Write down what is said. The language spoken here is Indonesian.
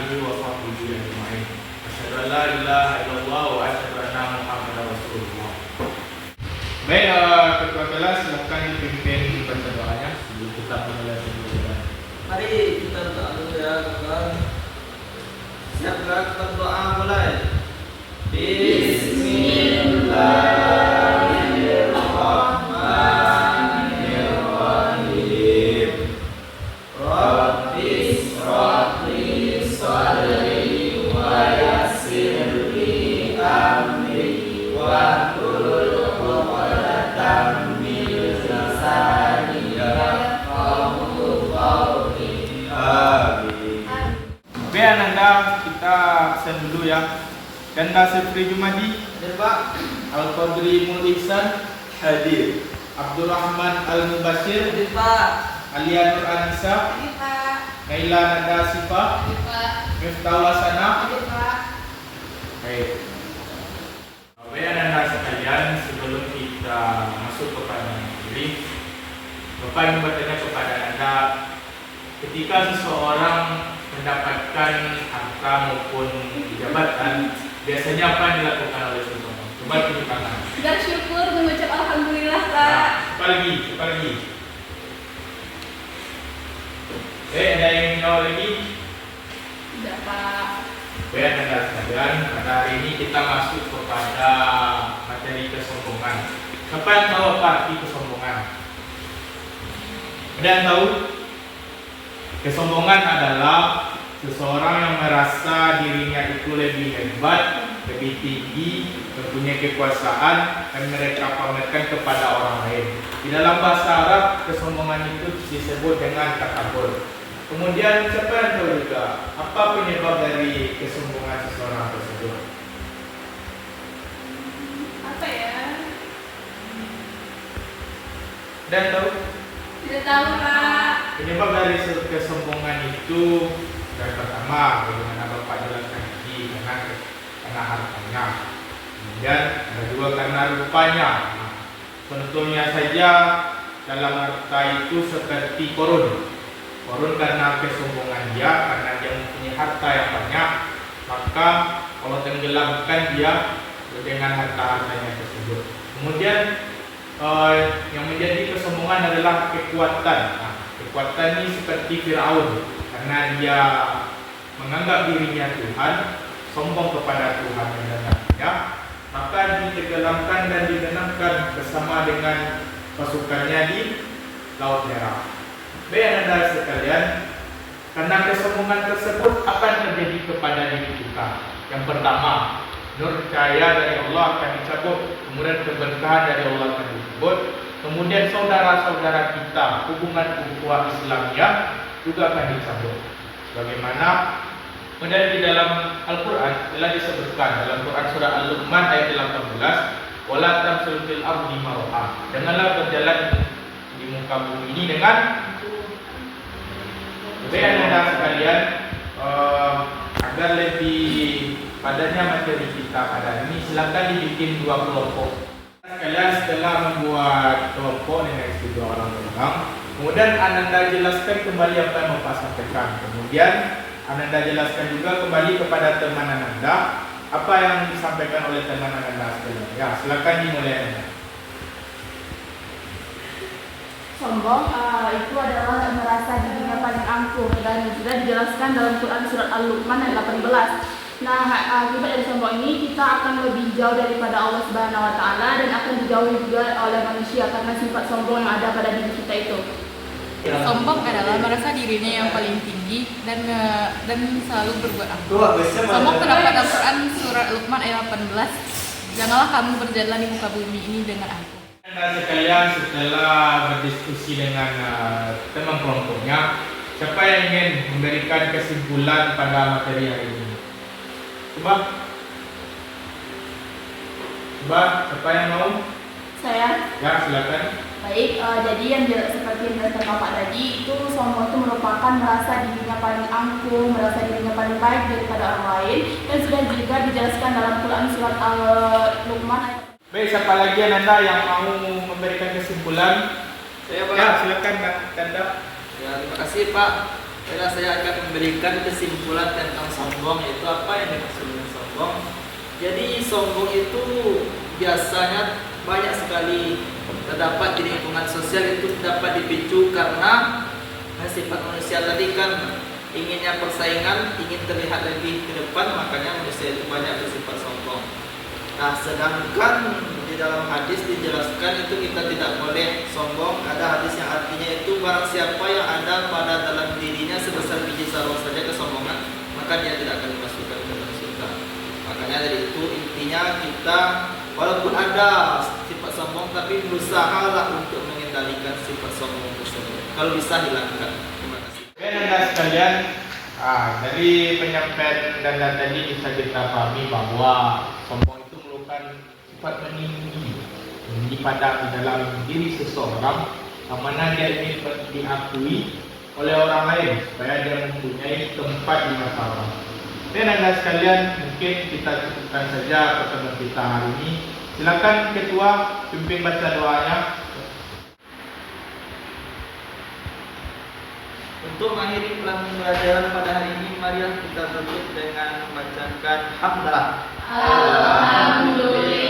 alihi wa sahbihi ajma'in. Asyhadu an la ilaha illallah wa asyhadu anna Muhammadar Rasulullah. Baik, ketua kelas silakan dipimpin baca doanya sebelum kita mulai pembelajaran. Mari kita berdoa dulu ya, kawan. Siap gerak, kita berdoa mulai. Bismillahirrahmanirrahim. Rabbis shrahli sadri wa yassir li amri wahlul 'uqdatam min lisani yafqahu qawli. Amin. Baik Ananda, kita absen dulu ya. Ganda Sefri Jumadi, Hadir Pak. Al-Qadri Mul-Ihsan, Hadir. Abdurrahman Al-Mubashir, Hadir Pak. Alia Nur Anissa, Hadir Pak. Naila Nanda Sifa, Hadir Pak. Miftah Wasana. Hadir Pak. Baik. Baik Ananda sekalian, sebelum kita masuk kepada materi, Bapak ingin bertanya kepada Anda, ketika seseorang mendapatkan harta maupun jabatan, biasanya apa yang dilakukan oleh seseorang? Coba tunjuk tangan. Bersyukur, mengucap alhamdulillah Pak. Nah, apa lagi? Ada yang menjawab lagi? Tidak Pak. Baik Anda sekalian, pada hari ini kita masuk kepada materi kesombongan. Siapa yang tahu apa arti kesombongan? Ada yang tahu? Kesombongan adalah seseorang yang merasa dirinya itu lebih hebat, lebih tinggi, mempunyai kekuasaan, dan mereka pamerkan kepada orang lain. Di dalam bahasa Arab, kesombongan itu disebut dengan takabur. Kemudian siapa yang tahu juga apa penyebab dari kesombongan seseorang tersebut? Apa ya? Dan tahu Tidak tahu Pak. penyebab dari kesombongan itu yang pertama, bagaimana Bapak jelaskan tadi, karena hartanya. Kemudian ada juga karena rupanya. Nah, contohnya saja dalam harta itu seperti Korun. Korun karena kesombongan dia, karena dia mempunyai harta yang banyak, maka Allah tenggelamkan dia dengan harta-hartanya tersebut. Kemudian yang menjadi kesombongan adalah kekuatan. Nah, kekuatan ini seperti Fir'aun, karena dia menganggap dirinya Tuhan, sombong kepada Tuhan yang datangnya, maka ditenggelamkan dan dibenamkan bersama dengan pasukannya di Laut Merah. Baik Anda sekalian, karena kesombongan tersebut apa yang terjadi kepada diri kita? Yang pertama, nur cahaya dari Allah akan dicabut, kemudian keberkahan dari Allah akan dicabut, kemudian saudara-saudara kita, hubungan ukhuwah Islamiyah juga akan dicabut. Bagaimana? Kemudian di dalam Al-Quran telah disebutkan dalam Quran surah Al-Luqman ayat 18, wala tamsul fil ardi maraha. Janganlah berjalan di muka bumi ini dengan baik Anda sekalian, agar lebih padanya materi kita pada ini, silakan dibikin 2 kelompok. Sekalian setelah membuat kelompok dengan isi 2 orang, kemudian Ananda jelaskan kembali apa yang Bapak sampaikan. Kemudian Ananda jelaskan juga kembali kepada teman Ananda apa yang disampaikan oleh teman Ananda sekalian. Ya, silakan dimulai Ananda. Sombong itu adalah merasa dirinya paling angkuh dan sudah dijelaskan dalam Quran surat Al-Luqman ayat 18. Nah, akibat dari sombong ini kita akan lebih jauh daripada Allah Subhanahu wa taala dan akan dijauhi juga oleh manusia karena sifat sombong yang ada pada diri kita itu. Sombong adalah merasa dirinya yang paling tinggi dan selalu berbuat angkuh. Sombong terdapat dalam Quran surat Luqman ayat 18. Janganlah kamu berjalan di muka bumi ini dengan angkuh. Anda sekalian, setelah berdiskusi dengan teman kelompoknya, siapa yang ingin memberikan kesimpulan pada materi hari ini? Coba, siapa yang mau? Saya. Ya, silakan. Baik, jadi yang seperti yang dijelaskan Bapak tadi, itu sombong itu merupakan merasa dirinya paling angkuh, merasa dirinya paling baik daripada orang lain, dan sudah juga dijelaskan dalam Quran surat Al-Luqman ayat. Baik, siapa lagi Anda yang mau memberikan kesimpulan? Saya Pak. Ya, silakan Anda. Ya, terima kasih Pak. Baiklah, saya akan memberikan kesimpulan tentang sombong, yaitu apa yang dimaksud dengan sombong. Jadi sombong itu biasanya banyak sekali terdapat di lingkungan sosial, itu dapat dipicu karena sifat manusia tadi kan inginnya persaingan, ingin terlihat lebih ke depan, makanya manusia itu banyak bersifat sombong. Nah, sedangkan di dalam hadis dijelaskan itu kita tidak boleh sombong. Ada hadis yang artinya itu barang siapa yang ada pada dalam dirinya sebesar biji sarung saja kesombongan, maka dia tidak akan dimasukkan ke dalam surga. Makanya dari itu intinya kita walaupun ada sifat sombong, tapi berusahalah untuk mengendalikan sifat sombong tersebut. Kalau bisa hilangkan. Terima kasih. Oke, Anda sekalian, dari penyampaian Anda tadi bisa kita pahami bahwa sombong itu merupakan sifat meninggi pada di dalam diri seseorang, yang mana dia ingin diakui oleh orang lain supaya dia mempunyai tempat di mata orang. Dan Anda sekalian, mungkin kita cukupkan saja pertemuan kita hari ini. Silakan Ketua pimpin baca doanya. Untuk mengakhiri pelajaran pada hari ini, mari kita tutup dengan membacakan hamdalah. Alhamdulillah.